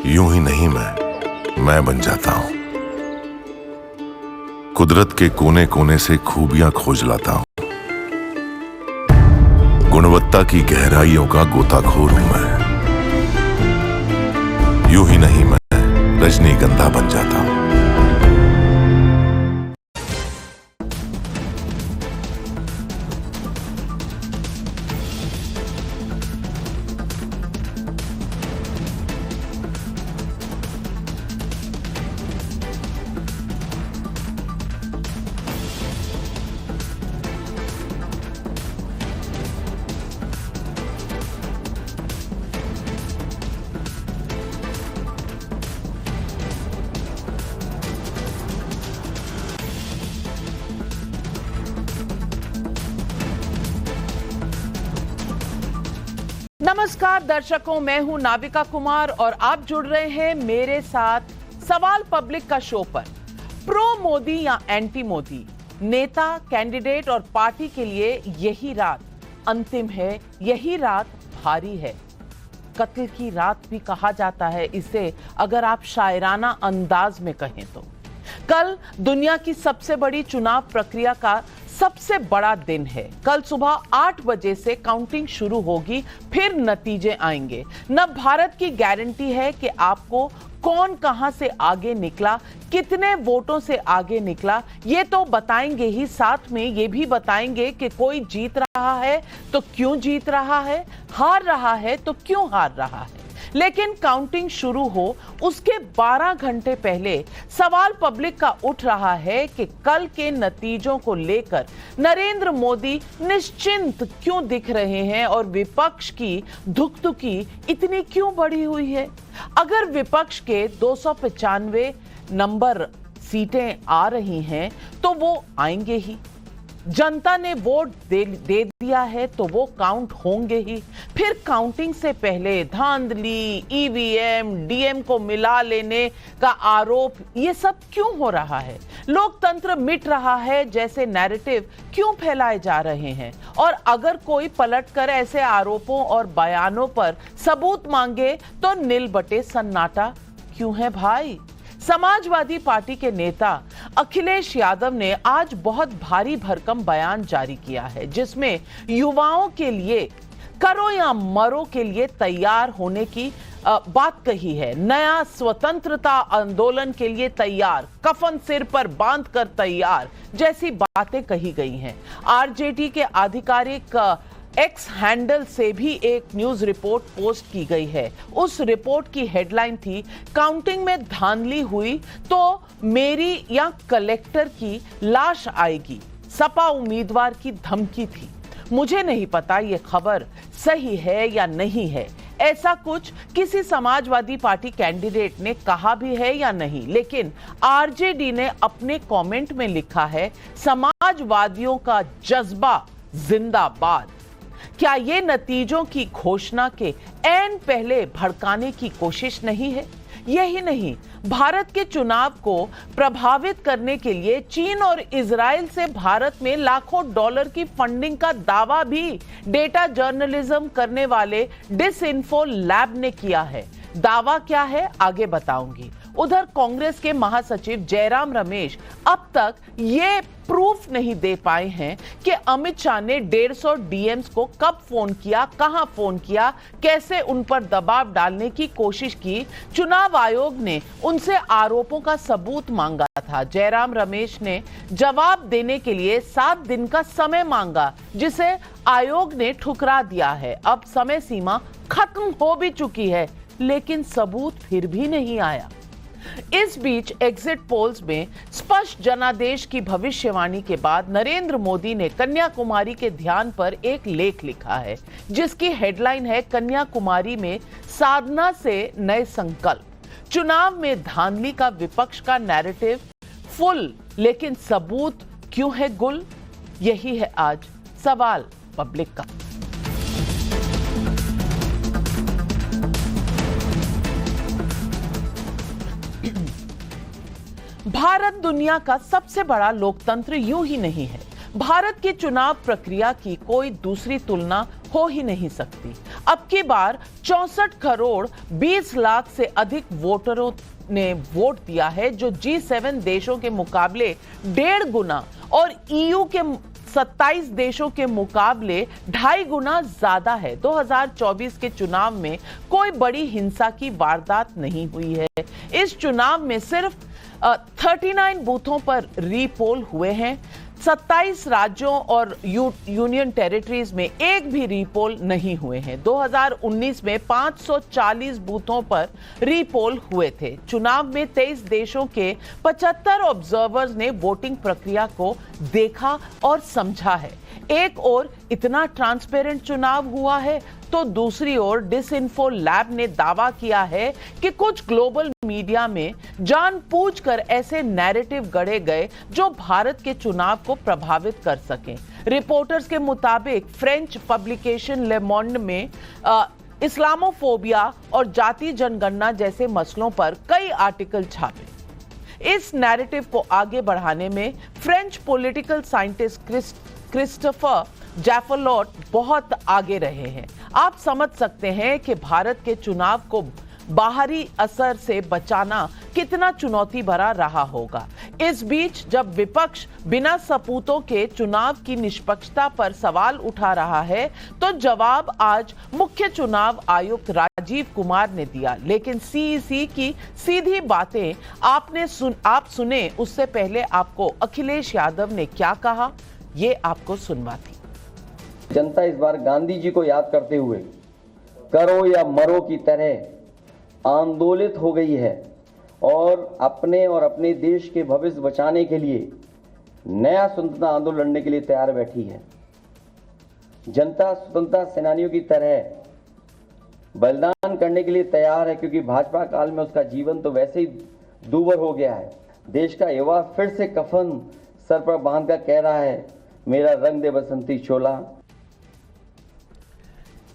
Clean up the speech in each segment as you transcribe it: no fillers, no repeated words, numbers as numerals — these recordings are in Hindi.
यूं ही नहीं मैं बन जाता हूं। कुदरत के कोने कोने से खूबियां खोज लाता हूं। गुणवत्ता की गहराइयों का गोताखोर हूं मैं। यूं ही नहीं मैं रजनीगंधा बन जाता हूं। नमस्कार दर्शकों, मैं हूं नाविका कुमार और आप जुड़ रहे हैं मेरे साथ सवाल पब्लिक का शो पर। प्रो मोदी या एंटी मोदी, नेता, कैंडिडेट और पार्टी के लिए यही रात अंतिम है, यही रात भारी है। कत्ल की रात भी कहा जाता है इसे, अगर आप शायराना अंदाज में कहें तो। कल दुनिया की सबसे बड़ी चुनाव प्रक्रिया का सबसे बड़ा दिन है। कल सुबह 8 बजे से काउंटिंग शुरू होगी, फिर नतीजे आएंगे। न भारत की गारंटी है कि आपको कौन कहां से आगे निकला, कितने वोटों से आगे निकला, ये तो बताएंगे ही। साथ में ये भी बताएंगे कि कोई जीत रहा है तो क्यों जीत रहा है, हार रहा है तो क्यों हार रहा है। लेकिन काउंटिंग शुरू हो उसके 12 घंटे पहले सवाल पब्लिक का उठ रहा है कि कल के नतीजों को लेकर नरेंद्र मोदी निश्चिंत क्यों दिख रहे हैं और विपक्ष की धुकधुकी इतनी क्यों बढ़ी हुई है। अगर विपक्ष के 295 नंबर सीटें आ रही हैं तो वो आएंगे ही। जनता ने वोट दे दिया है तो वो काउंट होंगे ही। फिर काउंटिंग से पहले धांधली, ईवीएम, डीएम को मिला लेने का आरोप, ये सब क्यों हो रहा है? लोकतंत्र मिट रहा है जैसे नैरेटिव क्यों फैलाए जा रहे हैं? और अगर कोई पलटकर ऐसे आरोपों और बयानों पर सबूत मांगे तो नील बटे सन्नाटा क्यों है भाई? समाजवादी पार्टी के नेता अखिलेश यादव ने आज बहुत भारी भरकम बयान जारी किया है, जिसमें युवाओं के लिए करो या मरो के लिए तैयार होने की बात कही है। नया स्वतंत्रता आंदोलन के लिए तैयार, कफन सिर पर बांधकर तैयार जैसी बातें कही गई हैं। आरजेडी के आधिकारिक एक्स हैंडल से भी एक न्यूज रिपोर्ट पोस्ट की गई है। उस रिपोर्ट की हेडलाइन थी, काउंटिंग में धांधली हुई तो मेरी या कलेक्टर की लाश आएगी। सपा उम्मीदवार की धमकी थी। मुझे नहीं पता ये खबर सही है या नहीं है। ऐसा कुछ किसी समाजवादी पार्टी कैंडिडेट ने कहा भी है या नहीं, लेकिन आरजेडी ने अपने कमेंट में लिखा है, समाजवादियों का जज्बा जिंदाबाद। क्या ये नतीजों की घोषणा के ऐन पहले भड़काने की कोशिश नहीं है? यही नहीं, भारत के चुनाव को प्रभावित करने के लिए चीन और इजराइल से भारत में लाखों डॉलर की फंडिंग का दावा भी डेटा जर्नलिज्म करने वाले डिसइंफो लैब ने किया है। दावा क्या है आगे बताऊंगी। उधर कांग्रेस के महासचिव जयराम रमेश अब तक ये प्रूफ नहीं दे पाए हैं कि अमित शाह ने 150 डीएम्स को कब फोन किया, कहां फोन किया, कैसे उन पर दबाव डालने की कोशिश की। चुनाव आयोग ने उनसे आरोपों का सबूत मांगा था। जयराम रमेश ने जवाब देने के लिए 7 दिन का समय मांगा, जिसे आयोग ने ठुकरा दिया है। अब समय सीमा खत्म हो भी चुकी है, लेकिन सबूत फिर भी नहीं आया। इस बीच एग्जिट पोल्स में स्पष्ट जनादेश की भविष्यवाणी के बाद नरेंद्र मोदी ने कन्याकुमारी के ध्यान पर एक लेख लिखा है, जिसकी हेडलाइन है, कन्याकुमारी में साधना से नए संकल्प। चुनाव में धांधली का विपक्ष का नैरेटिव फुल, लेकिन सबूत क्यों है गुल? यही है आज सवाल पब्लिक का। भारत दुनिया का सबसे बड़ा लोकतंत्र यूं ही नहीं है। भारत की चुनाव प्रक्रिया की कोई दूसरी तुलना हो ही नहीं सकती। अब की बार 64 करोड़ 20 लाख से अधिक वोटरों ने वोट दिया है, जो G7 देशों के मुकाबले 1.5 गुना और EU के 27 देशों के मुकाबले 2.5 गुना ज्यादा है। 2024 के चुनाव में कोई बड़ी हिंसा की वारदात नहीं हुई है। इस चुनाव में सिर्फ 39 बूथों पर रीपोल हुए हैं। 27 राज्यों और यूनियन टेरिटरीज में एक भी रीपोल नहीं हुए हैं। 2019 में 540 बूथों पर रीपोल हुए थे। चुनाव में 23 देशों के 75 ऑब्जर्वर्स ने वोटिंग प्रक्रिया को देखा और समझा है। एक ओर इतना ट्रांसपेरेंट चुनाव हुआ है, तो दूसरी ओर डिसइंफो लैब ने दावा किया है कि कुछ ग्लोबल मीडिया में जानबूझकर ऐसे नैरेटिव गढ़े गए जो भारत के चुनाव को प्रभावित कर सकें। रिपोर्टर्स के मुताबिक फ्रेंच पब्लिकेशन ले मोंड में इस्लामोफोबिया और जाति जनगणना जैसे मसलों पर कई आर्टिकल छापे। इस नैरेटिव को आगे बढ़ाने में फ्रेंच पॉलिटिकल साइंटिस्ट क्रिस्टोफर जैफलोट बहुत आगे रहे हैं। आप समझ सकते हैं कि भारत के चुनाव को बाहरी असर से बचाना कितना चुनौती भरा रहा होगा। इस बीच जब विपक्ष बिना सबूतों के चुनाव की निष्पक्षता पर सवाल उठा रहा है, तो जवाब आज मुख्य चुनाव आयुक्त राजीव कुमार ने दिया। लेकिन सीईसी की सीधी बातें आप सुने उससे पहले आपको अखिलेश यादव ने क्या कहा, ये आपको सुनवाती। जनता इस बार गांधी जी को याद करते हुए करो या मरो की तरह आंदोलित हो गई है और अपने देश के भविष्य बचाने के लिए नया स्वतंत्रता आंदोलन लड़ने के लिए तैयार बैठी है। जनता स्वतंत्रता सेनानियों की तरह बलिदान करने के लिए तैयार है, क्योंकि भाजपा काल में उसका जीवन तो वैसे ही दूभर हो गया है। देश का युवा फिर से कफन सर पर बांधकर कह रहा है, मेरा रंग दे बसंती चोला।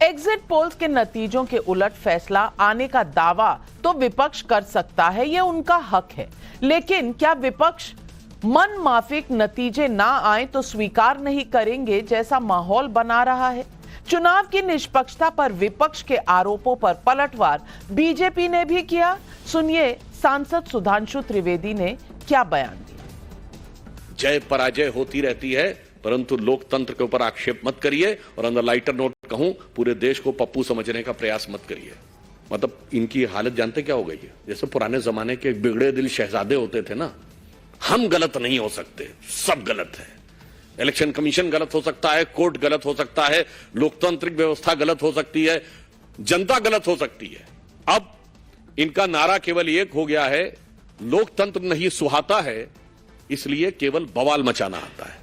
एग्जिट पोल्स के नतीजों के उलट फैसला आने का दावा तो विपक्ष कर सकता है, यह उनका हक है। लेकिन क्या विपक्ष मन माफिक नतीजे ना आए तो स्वीकार नहीं करेंगे, जैसा माहौल बना रहा है? चुनाव की निष्पक्षता पर विपक्ष के आरोपों पर पलटवार बीजेपी ने भी किया। सुनिए सांसद सुधांशु त्रिवेदी ने क्या बयान दिया। जय पराजय होती रहती है, परंतु लोकतंत्र के ऊपर आक्षेप मत करिए और अंदर लाइटर नोट कहूं, पूरे देश को पप्पू समझने का प्रयास मत करिए। मतलब इनकी हालत जानते क्या हो गई है? जैसे पुराने जमाने के बिगड़े दिल शहजादे होते थे ना, हम गलत नहीं हो सकते, सब गलत है। इलेक्शन कमीशन गलत हो सकता है, कोर्ट गलत हो सकता है, लोकतांत्रिक व्यवस्था गलत हो सकती है, जनता गलत हो सकती है। अब इनका नारा केवल एक हो गया है, लोकतंत्र नहीं सुहाता है, इसलिए केवल बवाल मचाना आता है।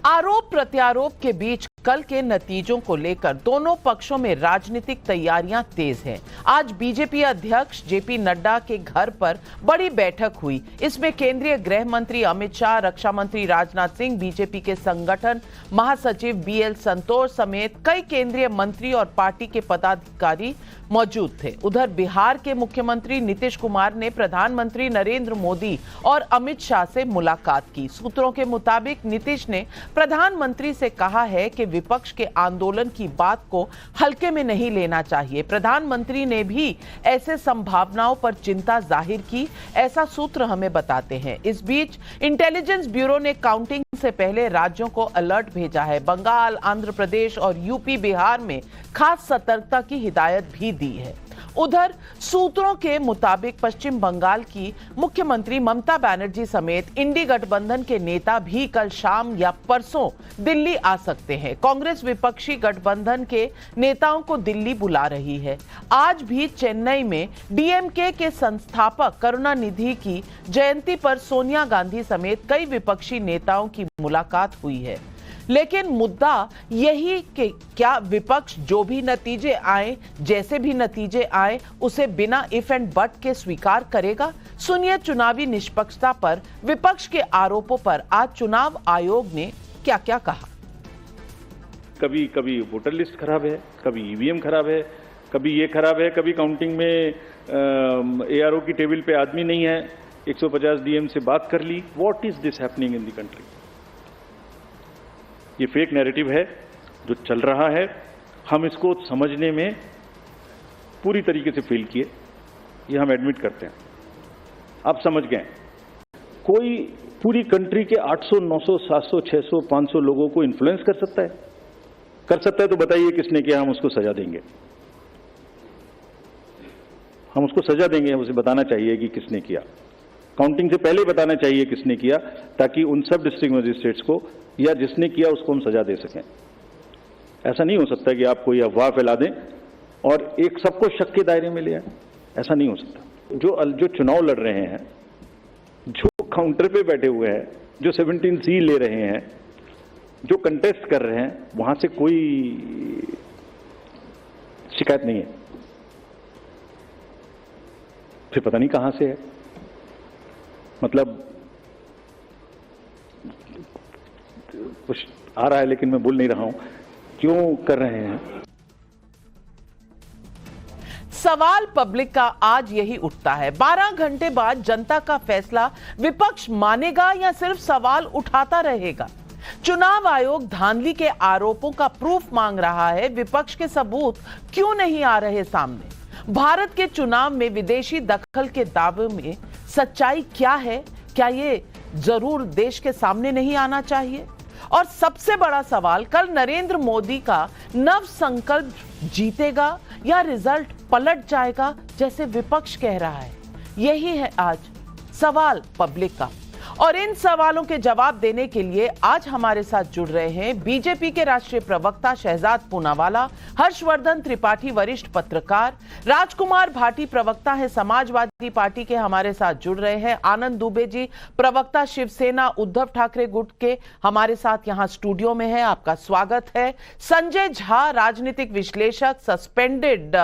आरोप प्रत्यारोप के बीच कल के नतीजों को लेकर दोनों पक्षों में राजनीतिक तैयारियां तेज हैं। आज बीजेपी अध्यक्ष जेपी नड्डा के घर पर बड़ी बैठक हुई। इसमें केंद्रीय गृह मंत्री अमित शाह, रक्षा मंत्री राजनाथ सिंह, बीजेपी के संगठन महासचिव बीएल संतोष समेत कई केंद्रीय मंत्री और पार्टी के पदाधिकारी मौजूद थे। उधर बिहार के मुख्यमंत्री नीतीश कुमार ने प्रधानमंत्री नरेंद्र मोदी और अमित शाह से मुलाकात की। सूत्रों के मुताबिक नीतीश ने प्रधानमंत्री से कहा है कि विपक्ष के आंदोलन की बात को हल्के में नहीं लेना चाहिए। प्रधानमंत्री ने भी ऐसे संभावनाओं पर चिंता जाहिर की, ऐसा सूत्र हमें बताते हैं। इस बीच इंटेलिजेंस ब्यूरो ने काउंटिंग से पहले राज्यों को अलर्ट भेजा है। बंगाल, आंध्र प्रदेश और यूपी, बिहार में खास सतर्कता की हिदायत भी दी है। उधर सूत्रों के मुताबिक पश्चिम बंगाल की मुख्यमंत्री ममता बनर्जी समेत इंडी गठबंधन के नेता भी कल शाम या परसों दिल्ली आ सकते हैं। कांग्रेस विपक्षी गठबंधन के नेताओं को दिल्ली बुला रही है। आज भी चेन्नई में डीएमके के संस्थापक करुणानिधि की जयंती पर सोनिया गांधी समेत कई विपक्षी नेताओं की मुलाकात हुई है। लेकिन मुद्दा यही कि क्या विपक्ष जो भी नतीजे आए, जैसे भी नतीजे आए, उसे बिना इफ एंड बट के स्वीकार करेगा? सुनिए चुनावी निष्पक्षता पर विपक्ष के आरोपों पर आज चुनाव आयोग ने क्या क्या कहा। कभी कभी वोटर लिस्ट खराब है, कभी ईवीएम खराब है, कभी ये खराब है, कभी काउंटिंग में एआरओ की टेबल पे आदमी नहीं है, 150 डीएम से बात कर ली। What is this happening in the country? ये फेक नैरेटिव है जो चल रहा है हम इसको समझने में पूरी तरीके से फेल किए, ये हम एडमिट करते हैं। आप समझ गए, कोई पूरी कंट्री के 800, 900, 700, 600, 500 लोगों को इन्फ्लुएंस कर सकता है? कर सकता है तो बताइए किसने किया, हम उसको सजा देंगे। हम उसको सजा देंगे, उसे बताना चाहिए कि किसने किया, काउंटिंग से पहले बताना चाहिए किसने किया, ताकि उन सब डिस्ट्रिक्ट मजिस्ट्रेट्स को या जिसने किया उसको हम सजा दे सकें। ऐसा नहीं हो सकता कि आप कोई अफवाह फैला दें और एक सबको शक के दायरे में ले आए, ऐसा नहीं हो सकता। जो चुनाव लड़ रहे हैं, जो काउंटर पे बैठे हुए हैं, जो 17C ले रहे हैं, जो कंटेस्ट कर रहे हैं, वहां से कोई शिकायत नहीं है, फिर पता नहीं कहां से है। मतलब कुछ आ रहा है लेकिन मैं बोल नहीं रहा हूं क्यों कर रहे हैं। सवाल पब्लिक का आज यही उठता है, 12 घंटे बाद जनता का फैसला विपक्ष मानेगा या सिर्फ सवाल उठाता रहेगा? चुनाव आयोग धांधली के आरोपों का प्रूफ मांग रहा है, विपक्ष के सबूत क्यों नहीं आ रहे सामने? भारत के चुनाव में विदेशी दखल के दावे में सच्चाई क्या है? क्या ये जरूर देश के सामने नहीं आना चाहिए? और सबसे बड़ा सवाल, कल नरेंद्र मोदी का नव संकल्प जीतेगा या रिजल्ट पलट जाएगा जैसे विपक्ष कह रहा है? यही है आज सवाल पब्लिक का। और इन सवालों के जवाब देने के लिए आज हमारे साथ जुड़ रहे हैं बीजेपी के राष्ट्रीय प्रवक्ता शहजाद पूनावाला, हर्षवर्धन त्रिपाठी वरिष्ठ पत्रकार, राजकुमार भाटी प्रवक्ता है समाजवादी पार्टी के हमारे साथ जुड़ रहे हैं, आनंद दुबे जी प्रवक्ता शिवसेना उद्धव ठाकरे गुट के हमारे साथ यहां स्टूडियो में है, आपका स्वागत है, संजय झा राजनीतिक विश्लेषक, सस्पेंडेड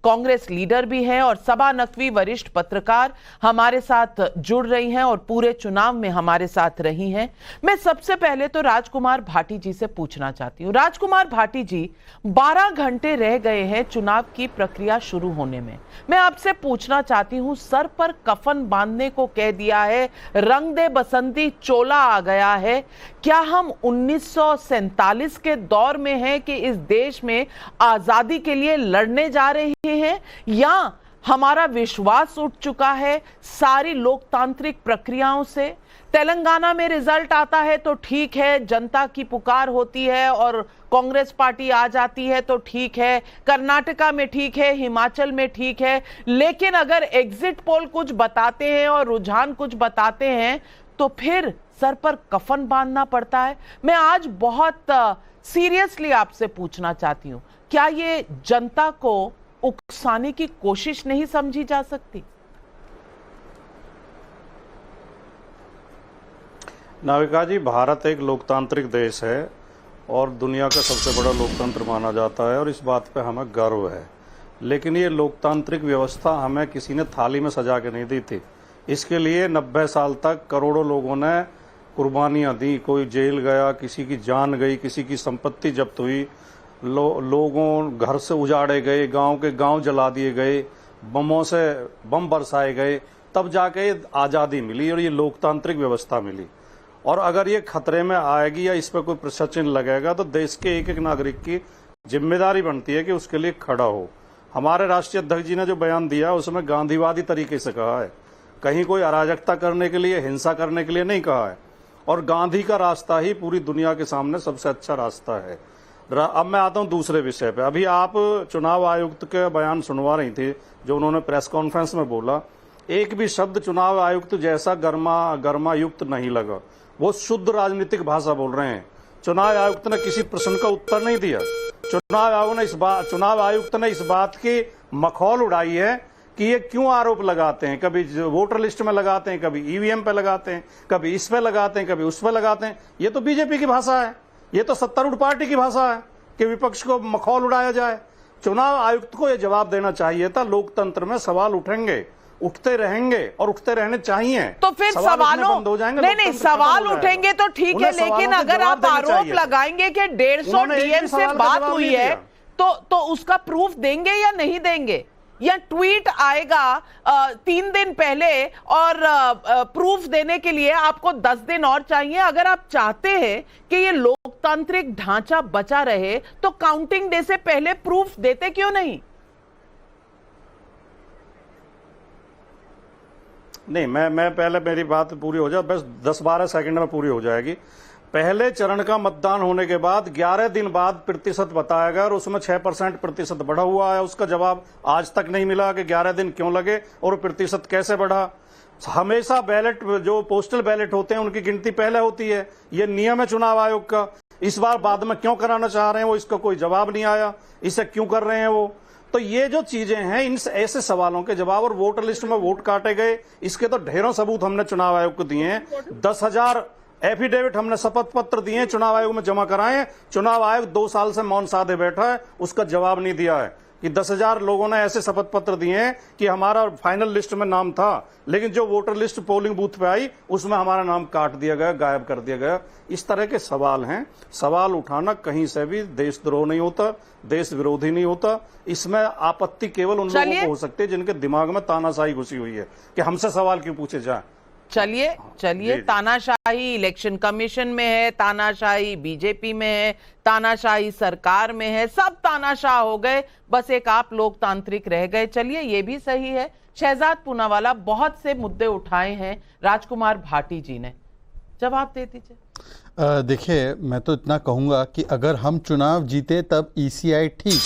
कांग्रेस लीडर भी हैं, और सबा नकवी वरिष्ठ पत्रकार हमारे साथ जुड़ रही हैं और पूरे चुनाव में हमारे साथ रही हैं। मैं सबसे पहले तो राजकुमार भाटी जी से पूछना चाहती हूं। राजकुमार भाटी जी, 12 घंटे रह गए हैं चुनाव की प्रक्रिया शुरू होने में। मैं आपसे पूछना चाहती हूं, सर पर कफन बांधने को कह दिया है, रंग दे बसंती चोला आ गया है, क्या हम 1947 के दौर में हैं कि इस देश में आजादी के लिए लड़ने जा रहे हैं, या हमारा विश्वास उठ चुका है सारी लोकतांत्रिक प्रक्रियाओं से? तेलंगाना में रिजल्ट आता है तो ठीक है, जनता की पुकार होती है और कांग्रेस पार्टी आ जाती है तो ठीक है, कर्नाटका में ठीक है, हिमाचल में ठीक है, लेकिन अगर एग्जिट पोल कुछ बताते हैं और रुझान कुछ बताते हैं तो फिर सर पर कफन बांधना पड़ता है। मैं आज बहुत सीरियसली आपसे पूछना चाहती हूं, क्या ये जनता को उकसाने की कोशिश नहीं समझी जा सकती? नाविका जी, भारत एक लोकतांत्रिक देश है और दुनिया का सबसे बड़ा लोकतंत्र माना जाता है और इस बात पे हमें गर्व है। लेकिन ये लोकतांत्रिक व्यवस्था हमें किसी ने थाली में सजा के नहीं दी थी। इसके लिए 90 साल तक करोड़ों लोगों ने कुर्बानियां दी, कोई जेल गया, किसी की जान गई, किसी की संपत्ति जब्त हुई, लोगों घर से उजाड़े गए, गांव के गांव जला दिए गए, बमों से बम बरसाए गए, तब जाके आज़ादी मिली और ये लोकतांत्रिक व्यवस्था मिली। और अगर ये खतरे में आएगी या इस पर कोई प्रश्न लगेगा तो देश के एक एक नागरिक की जिम्मेदारी बनती है कि उसके लिए खड़ा हो। हमारे राष्ट्रीय अध्यक्ष जी ने जो बयान दिया उसमें गांधीवादी तरीके से कहा है, कहीं कोई अराजकता करने के लिए, हिंसा करने के लिए नहीं कहा है। और गांधी का रास्ता ही पूरी दुनिया के सामने सबसे अच्छा रास्ता है। अब मैं आता हूं दूसरे विषय पे। अभी आप चुनाव आयुक्त के बयान सुनवा रही थी जो उन्होंने प्रेस कॉन्फ्रेंस में बोला, एक भी शब्द चुनाव आयुक्त जैसा गर्मा युक्त नहीं लगा। वो शुद्ध राजनीतिक भाषा बोल रहे हैं। चुनाव आयुक्त ने किसी प्रश्न का उत्तर नहीं दिया। चुनाव आयुक्त ने इस बात की मखौल उड़ाई है कि ये क्यों आरोप लगाते हैं, कभी वोटर लिस्ट में लगाते हैं, कभी ईवीएम पे लगाते हैं, कभी इस पे लगाते हैं, कभी उस पे लगाते हैं। ये तो बीजेपी की भाषा है, ये तो सत्तारूढ़ पार्टी की भाषा है कि विपक्ष को मखौल उड़ाया जाए। चुनाव आयुक्त को यह जवाब देना चाहिए था। लोकतंत्र में सवाल उठेंगे, उठते रहेंगे और उठते रहने चाहिए। तो फिर सवालों बंद हो जाएंगे। नहीं, सवाल उठेंगे तो ठीक है, लेकिन अगर आप आरोप लगाएंगे कि 150 डीएम से बात हुई है तो उसका प्रूफ देंगे या नहीं देंगे? या ट्वीट आएगा 3 दिन पहले और प्रूफ देने के लिए आपको 10 दिन और चाहिए? अगर आप चाहते हैं कि ये लोकतांत्रिक ढांचा बचा रहे तो काउंटिंग डे से पहले प्रूफ देते क्यों नहीं? नहीं, मैं पहले मेरी बात पूरी हो जाए, बस 10-12 सेकंड में पूरी हो जाएगी। पहले चरण का मतदान होने के बाद 11 दिन बाद प्रतिशत बताया गया और उसमें 6% प्रतिशत बढ़ा हुआ है। उसका जवाब आज तक नहीं मिला कि 11 दिन क्यों लगे और प्रतिशत कैसे बढ़ा। हमेशा बैलेट, जो पोस्टल बैलेट होते हैं, उनकी गिनती पहले होती है। ये नियम है चुनाव आयोग का। इस बार बाद में क्यों कराना चाह रहे हैं वो, इसका कोई जवाब नहीं आया। इसे क्यों कर रहे हैं वो? तो ये जो चीजें हैं, इन ऐसे सवालों के जवाब, और वोटर लिस्ट में वोट काटे गए, इसके तो ढेरों सबूत हमने चुनाव आयोग को दिए हैं। 10,000 एफिडेविट हमने शपथ पत्र दिए, चुनाव आयोग में जमा कराए। चुनाव आयोग 2 साल से मौन साधे बैठा है, उसका जवाब नहीं दिया है कि 10,000 लोगों ने ऐसे शपथ पत्र दिए हैं कि हमारा फाइनल लिस्ट में नाम था, लेकिन जो वोटर लिस्ट पोलिंग बूथ पे आई उसमें हमारा नाम काट दिया गया, गायब कर दिया गया। इस तरह के सवाल हैं। सवाल उठाना कहीं से भी देशद्रोह नहीं होता, देश विरोधी नहीं होता। इसमें आपत्ति केवल उन लोगों को हो सकती है जिनके दिमाग में तानाशाही घुसी हुई है कि हमसे सवाल क्यों पूछे जाए। चलिए तानाशाही इलेक्शन कमीशन में है, तानाशाही बीजेपी में है, तानाशाही सरकार में है, सब तानाशाह हो गए, बस एक आप लोकतांत्रिक रह गए। चलिए, ये भी सही है। शहजाद पूनावाला, बहुत से मुद्दे उठाए हैं राजकुमार भाटी जी ने, जवाब दे दीजिए। देखिए, मैं तो इतना कहूँगा कि अगर हम चुनाव जीते तब ईसीआई ठीक,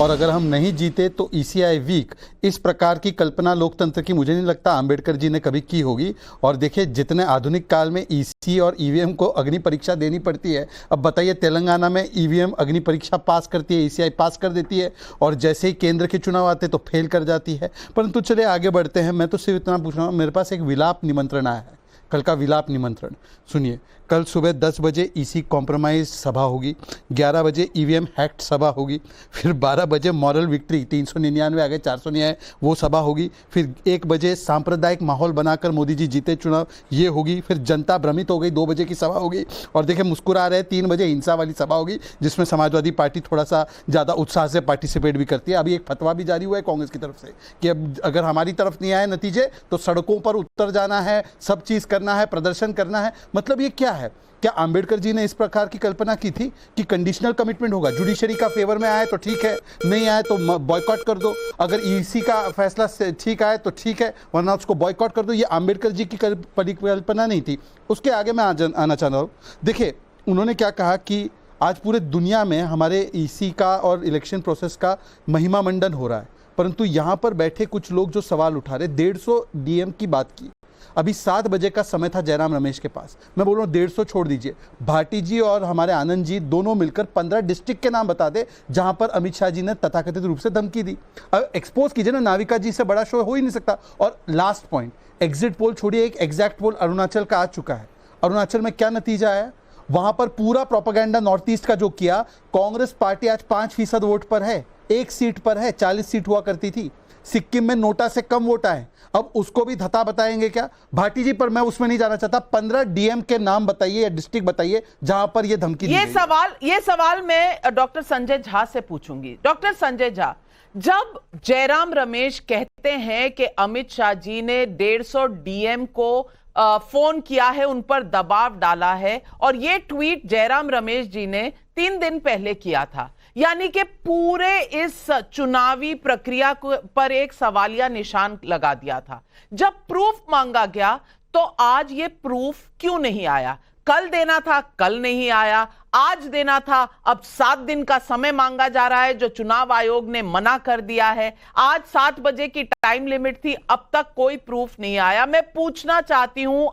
और अगर हम नहीं जीते तो ईसीआई वीक। इस प्रकार की कल्पना लोकतंत्र की मुझे नहीं लगता अंबेडकर जी ने कभी की होगी। और देखिए, जितने आधुनिक काल में ईसी और ईवीएम को अग्नि परीक्षा देनी पड़ती है, अब बताइए तेलंगाना में ईवीएम अग्नि परीक्षा पास करती है, ईसीआई पास कर देती है, और जैसे ही केंद्र के चुनाव आते तो फेल कर जाती है। परंतु चलिए आगे बढ़ते हैं। मैं तो सिर्फ इतना पूछ रहा हूँ, मेरे पास एक विलाप निमंत्रण आया है, कल का विलाप निमंत्रण सुनिए। कल सुबह 10 बजे ईसी कॉम्प्रोमाइज सभा होगी, 11 बजे ईवीएम हैक्ट सभा होगी, फिर 12 बजे मॉरल विक्ट्री 399 आ गए 400 नहीं आए वो सभा होगी, फिर 1 बजे सांप्रदायिक माहौल बनाकर मोदी जी जीते चुनाव ये होगी, फिर जनता भ्रमित हो गई 2 बजे की सभा होगी, और देखिए मुस्कुरा रहे 3 बजे हिंसा वाली सभा होगी जिसमें समाजवादी पार्टी थोड़ा सा ज़्यादा उत्साह से पार्टिसिपेट भी करती है। अभी एक फतवा भी जारी हुआ है कांग्रेस की तरफ से कि अब अगर हमारी तरफ नहीं आए नतीजे तो सड़कों पर उतर जाना है, सब चीज़ करना है, प्रदर्शन करना है। मतलब ये क्या है? क्या अंबेडकर जी ने इस प्रकार की कल्पना की थी कि कंडीशनल कमिटमेंट होगा, जुडिशरी का फेवर में आए तो ठीक है, नहीं आए तो बॉयकॉट कर दो, अगर ईसी का फैसला ठीक आए तो ठीक है, वरना उसको बॉयकॉट कर दो? ये अंबेडकर जी की परिकल्पना नहीं थी। उसके आगे मैं आना चाहता हूँ। देखिए, उन्होंने क्या कहा कि आज पूरे दुनिया में हमारे ईसी का और इलेक्शन प्रोसेस का महिमा मंडन हो रहा है, परंतु यहाँ पर बैठे कुछ लोग जो सवाल उठा रहे, 150 डीएम की बात की। अभी 7 बजे का समय था जयराम रमेश के पास। मैं बोल रहा हूँ 150 छोड़ दीजिए, भाटी जी और हमारे आनंद जी दोनों मिलकर 15 डिस्ट्रिक्ट के नाम बता दे जहां पर अमित शाह जी ने तथाकथित रूप से धमकी दी। अब एक्सपोज कीजिए ना, नाविका जी से बड़ा शो हो ही नहीं सकता। और लास्ट पॉइंट, एग्जिट पोल छोड़िए, एक एग्जैक्ट पोल अरुणाचल का आ चुका है। अरुणाचल में क्या नतीजा आया? वहां पर पूरा प्रोपेगेंडा नॉर्थ ईस्ट का जो किया, कांग्रेस पार्टी आज 5% वोट पर है, 1 सीट पर है, 40 सीट हुआ करती थी। सिक्किम में नोटा से कम वोट आए, अब उसको भी धता बताएंगे क्या भाटी जी? पर मैं उसमें नहीं जाना चाहता। 15 डीएम के नाम बताइए या डिस्ट्रिक्ट बताइए जहां पर यह धमकी दी गई। ये सवाल मैं डॉक्टर संजय झा से पूछूंगी। डॉक्टर संजय झा, जब जयराम रमेश कहते हैं कि अमित शाह जी ने 150 डीएम को फोन किया है, उन पर दबाव डाला है, और ये ट्वीट जयराम रमेश जी ने 3 दिन पहले किया था, यानी कि पूरे इस चुनावी प्रक्रिया पर एक सवालिया निशान लगा दिया था। जब प्रूफ मांगा गया तो आज ये प्रूफ क्यों नहीं आया? कल देना था, कल नहीं आया, आज देना था, अब 7 दिन का समय मांगा जा रहा है जो चुनाव आयोग ने मना कर दिया है। आज 7 बजे की टाइम लिमिट थी, अब तक कोई प्रूफ नहीं आया। मैं पूछना चाहती हूं,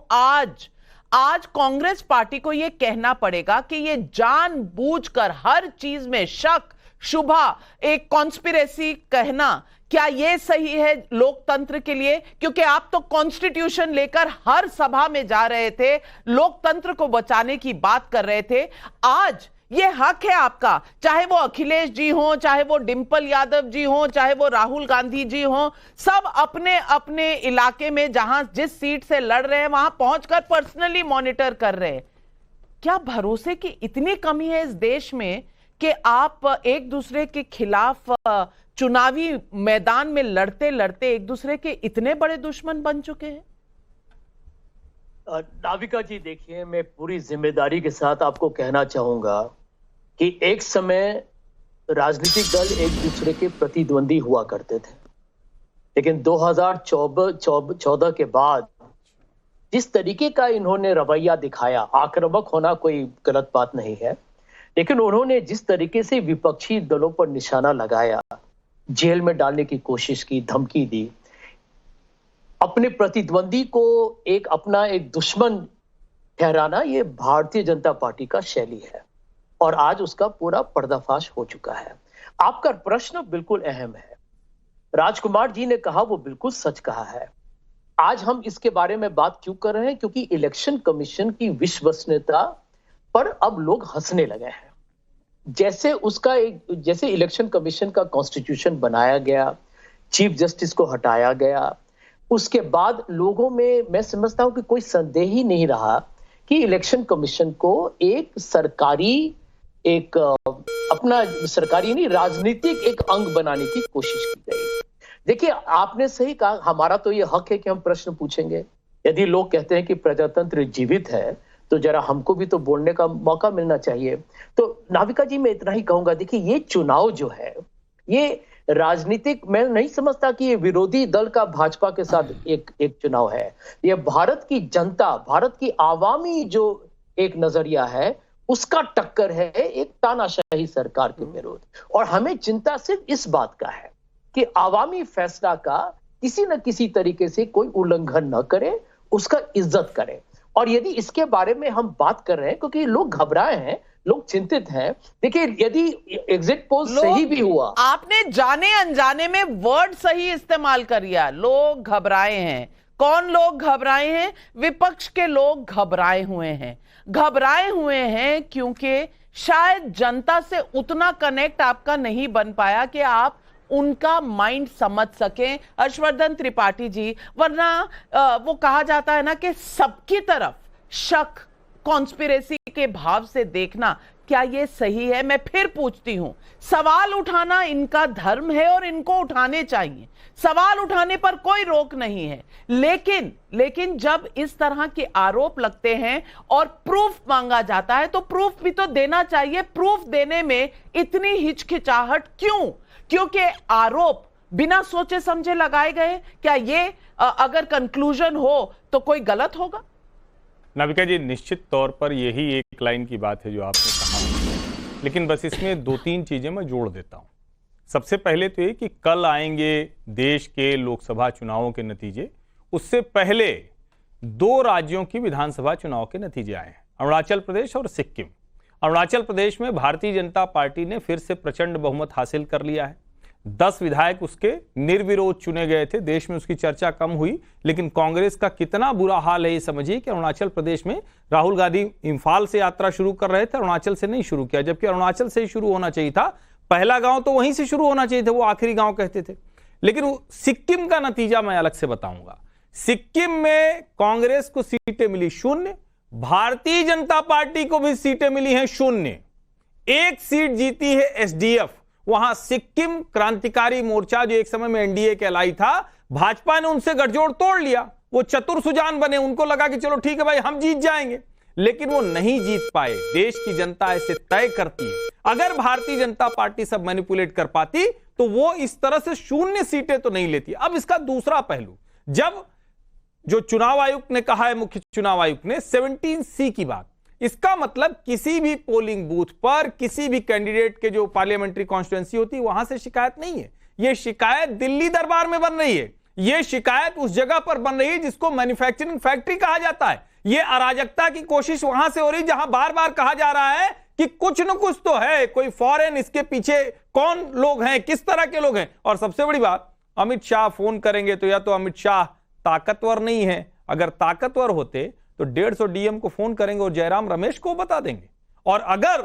आज कांग्रेस पार्टी को यह कहना पड़ेगा कि यह जानबूझकर हर चीज में शक शुभा, एक कॉन्स्पिरेसी कहना, क्या यह सही है लोकतंत्र के लिए? क्योंकि आप तो कॉन्स्टिट्यूशन लेकर हर सभा में जा रहे थे, लोकतंत्र को बचाने की बात कर रहे थे। आज ये हक है आपका, चाहे वो अखिलेश जी हों, चाहे वो डिंपल यादव जी हों, चाहे वो राहुल गांधी जी हों, सब अपने अपने इलाके में जहां जिस सीट से लड़ रहे हैं वहां पहुंचकर पर्सनली मॉनिटर कर रहे हैं। क्या भरोसे की इतनी कमी है इस देश में कि आप एक दूसरे के खिलाफ चुनावी मैदान में लड़ते लड़ते एक दूसरे के इतने बड़े दुश्मन बन चुके हैं? नाविका जी देखिए, मैं पूरी जिम्मेदारी के साथ आपको कहना चाहूंगा कि एक समय राजनीतिक दल एक दूसरे के प्रतिद्वंदी हुआ करते थे, लेकिन 2014 के बाद जिस तरीके का इन्होंने रवैया दिखाया, आक्रामक होना कोई गलत बात नहीं है, लेकिन उन्होंने जिस तरीके से विपक्षी दलों पर निशाना लगाया, जेल में डालने की कोशिश की, धमकी दी, अपने प्रतिद्वंदी को अपना एक दुश्मन ठहराना, ये भारतीय जनता पार्टी का शैली है और आज उसका पूरा पर्दाफाश हो चुका है। आपका प्रश्न बिल्कुल अहम है। राजकुमार जी ने कहा, वो बिल्कुल सच कहा है। आज हम इसके बारे में बात क्यों कर रहे हैं? क्योंकि इलेक्शन कमीशन की विश्वसनीयता पर अब लोग हंसने लगे हैं। जैसे इलेक्शन कमीशन का कॉन्स्टिट्यूशन बनाया गया, चीफ जस्टिस को हटाया गया, उसके बाद लोगों में मैं समझता हूं कि कोई संदेह ही नहीं रहा कि इलेक्शन कमीशन को अपना सरकारी नहीं, राजनीतिक एक अंग बनाने की कोशिश की गई। देखिए, आपने सही कहा, हमारा तो ये हक है कि हम प्रश्न पूछेंगे। यदि लोग कहते हैं कि प्रजातंत्र जीवित है तो जरा हमको भी तो बोलने का मौका मिलना चाहिए। तो नाविका जी, मैं इतना ही कहूंगा, देखिए ये चुनाव जो है, ये राजनीतिक, मैं नहीं समझता कि ये विरोधी दल का भाजपा के साथ एक चुनाव है। ये भारत की जनता, भारत की आवामी जो एक नजरिया है, उसका टक्कर है एक तानाशाही सरकार के विरोध। और हमें चिंता सिर्फ इस बात का है कि आवामी फैसला का किसी न किसी तरीके से कोई उल्लंघन न करे, उसका इज्जत करे। और यदि इसके बारे में हम बात कर रहे हैं, क्योंकि लोग घबराए हैं, लोग चिंतित हैं। देखिए, यदि एग्जिट पोल सही भी हुआ, आपने जाने अनजाने में वर्ड सही इस्तेमाल करिया, लोग घबराए हैं। कौन लोग घबराए हैं? विपक्ष के लोग घबराए हुए हैं क्योंकि शायद जनता से उतना कनेक्ट आपका नहीं बन पाया कि आप उनका माइंड समझ सकें, हर्षवर्धन त्रिपाठी जी। वरना वो कहा जाता है ना कि सबकी तरफ शक, कॉन्स्पिरेसी के भाव से देखना, क्या ये सही है? मैं फिर पूछती हूं, सवाल उठाना इनका धर्म है और इनको उठाने चाहिए, सवाल उठाने पर कोई रोक नहीं है। लेकिन जब इस तरह के आरोप लगते हैं और प्रूफ मांगा जाता है तो प्रूफ भी तो देना चाहिए। प्रूफ देने में इतनी हिचकिचाहट क्यों? क्योंकि आरोप बिना सोचे समझे लगाए गए। क्या ये अगर कंक्लूजन हो तो कोई गलत होगा? नाविका जी, निश्चित तौर पर यही एक लाइन की बात है जो आपने कहा, लेकिन बस इसमें 2-3 चीजें मैं जोड़ देता हूं। सबसे पहले तो ये कि कल आएंगे देश के लोकसभा चुनावों के नतीजे, उससे पहले 2 राज्यों की विधानसभा चुनाव के नतीजे आए हैं, अरुणाचल प्रदेश और सिक्किम। अरुणाचल प्रदेश में भारतीय जनता पार्टी ने फिर से प्रचंड बहुमत हासिल कर लिया है। 10 विधायक उसके निर्विरोध चुने गए थे। देश में उसकी चर्चा कम हुई, लेकिन कांग्रेस का कितना बुरा हाल है ये समझिए कि अरुणाचल प्रदेश में राहुल गांधी इंफाल से यात्रा शुरू कर रहे थे, अरुणाचल से नहीं शुरू किया, जबकि अरुणाचल से ही शुरू होना चाहिए था। पहला गांव तो वहीं से शुरू होना चाहिए था, वो आखिरी गांव कहते थे। लेकिन सिक्किम का नतीजा मैं अलग से बताऊंगा। सिक्किम में कांग्रेस को सीटें मिली 0, भारतीय जनता पार्टी को भी सीटें मिली हैं 0। 1 सीट जीती है एसडीएफ। वहां सिक्किम क्रांतिकारी मोर्चा, जो एक समय में एनडीए कहलाई था, भाजपा ने उनसे गठजोड़ तोड़ लिया। वो चतुर सुजान बने, उनको लगा कि चलो ठीक है भाई, हम जीत जाएंगे, लेकिन वो नहीं जीत पाए। देश की जनता ऐसे तय करती है। अगर भारतीय जनता पार्टी सब मैनिपुलेट कर पाती तो वो इस तरह से 0 सीटें तो नहीं लेती। अब इसका दूसरा पहलू, जब जो चुनाव आयुक्त ने कहा है, मुख्य चुनाव आयुक्त ने 17C की बात, इसका मतलब किसी भी पोलिंग बूथ पर किसी भी कैंडिडेट के जो पार्लियामेंट्री कॉन्स्टिट्यूएंसी होती है वहां से शिकायत नहीं है। यह शिकायत दिल्ली दरबार में बन रही है, यह शिकायत उस जगह पर बन रही है जिसको मैन्युफैक्चरिंग फैक्ट्री कहा जाता है। यह अराजकता की कोशिश वहां से हो रही, जहां बार बार कहा जा रहा है कि कुछ न कुछ तो है, कोई फॉरेन, इसके पीछे कौन लोग हैं, किस तरह के लोग हैं। और सबसे बड़ी बात, अमित शाह फोन करेंगे तो या तो अमित शाह ताकतवर नहीं है, अगर ताकतवर होते तो 150 डीएम को फोन करेंगे और जयराम रमेश को बता देंगे। और अगर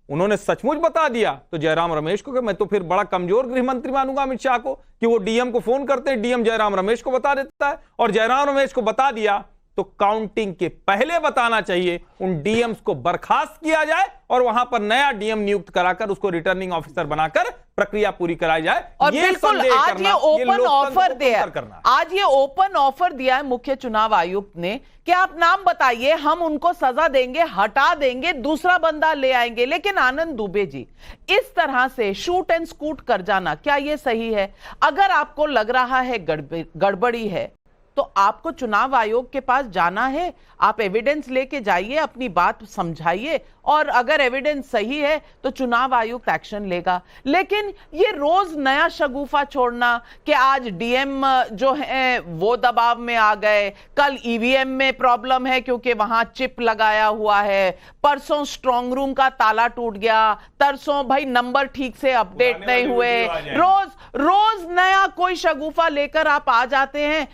उन्होंने सचमुच बता दिया तो जयराम रमेश को, मैं तो फिर बड़ा कमजोर गृह मंत्री मानूंगा अमित शाह को, कि वो डीएम को फोन करते, डीएम जयराम रमेश को बता देता है, और जयराम रमेश को बता दिया तो काउंटिंग के पहले बताना चाहिए, उन डीएम्स को बर्खास्त किया जाए और वहां पर नया डीएम नियुक्त कराकर उसको रिटर्निंग ऑफिसर बनाकर प्रक्रिया पूरी कराई जाए। और बिल्कुल आज ये ओपन ऑफर दिया, आज ये ओपन ऑफर दिया है मुख्य चुनाव आयुक्त ने कि आप नाम बताइए, हम उनको सजा देंगे, हटा देंगे, दूसरा बंदा ले आएंगे। लेकिन आनंद दुबे जी, इस तरह से शूट एंड स्कूट कर जाना, क्या यह सही है? अगर आपको लग रहा है गड़बड़ी है तो आपको चुनाव आयोग के पास जाना है, आप एविडेंस लेके जाइए, अपनी बात समझाइए, और अगर एविडेंस सही है तो चुनाव आयोग एक्शन लेगा। लेकिन ये रोज नया शगुफा छोड़ना कि आज डीएम जो है वो दबाव में आ गए, कल ईवीएम में प्रॉब्लम है क्योंकि वहां चिप लगाया हुआ है, परसों स्ट्रांग रूम का ताला टूट गया, तरसों भाई नंबर ठीक से अपडेट नहीं हुए, रोज रोज नया कोई शगुफा लेकर आप आ जाते हैं।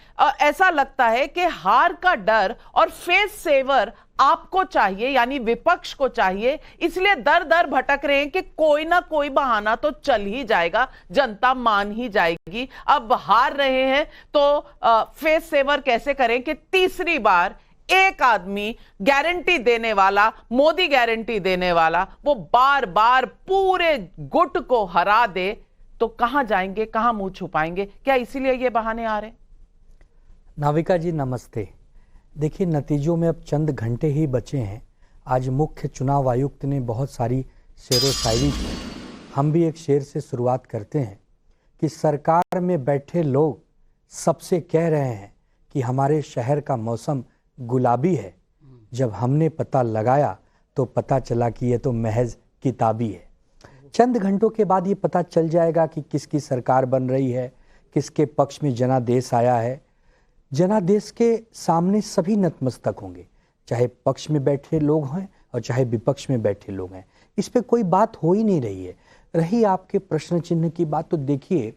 ऐसा लगता है कि हार का डर और फेस सेवर आपको चाहिए, यानी विपक्ष को चाहिए, इसलिए दर दर भटक रहे हैं कि कोई ना कोई बहाना तो चल ही जाएगा, जनता मान ही जाएगी। अब हार रहे हैं तो फेस सेवर कैसे करें कि तीसरी बार एक आदमी गारंटी देने वाला, मोदी गारंटी देने वाला, वो बार बार पूरे गुट को हरा दे तो कहां जाएंगे, कहां मुंह छुपाएंगे? क्या इसीलिए ये बहाने आ रहे? नाविका जी नमस्ते। देखिए, नतीजों में अब चंद घंटे ही बचे हैं। आज मुख्य चुनाव आयुक्त ने बहुत सारी शेरो शायरी की। हम भी एक शेर से शुरुआत करते हैं कि सरकार में बैठे लोग सबसे कह रहे हैं कि हमारे शहर का मौसम गुलाबी है। जब हमने पता लगाया तो पता चला कि यह तो महज किताबी है। चंद घंटों के बाद ये पता चल जाएगा कि किसकी सरकार बन रही है, किसके पक्ष में जनादेश आया है। जनादेश के सामने सभी नतमस्तक होंगे, चाहे पक्ष में बैठे लोग हैं और चाहे विपक्ष में बैठे लोग हैं। इस पे कोई बात हो ही नहीं रही है। रही आपके प्रश्न चिन्ह की बात, तो देखिए,